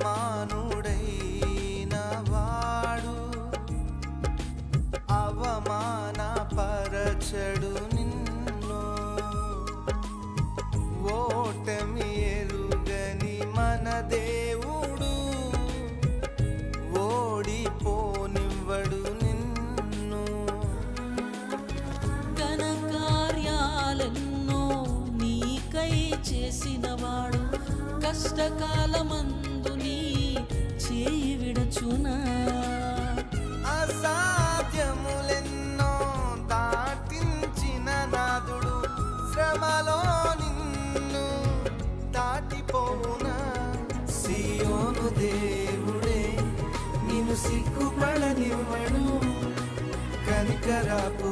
సమానుడైన వాడు అవమానపరచడు నిన్ను. ఓటమి ఎరుగని మన దేవుడు ఓడిపోనివ్వడు నిన్ను. ఘన కార్యాలెన్నో నీకై చేసినవాడు కష్టకాలమందు నీ చేయి విడచునా. అసాధ్యములెన్నో దాటించిన నాదుడు శ్రమలో నిన్ను దాటిపోవునా. సియోను దేవుడే నిన్ను సిగ్గుపడనివ్వడు, కనికరపు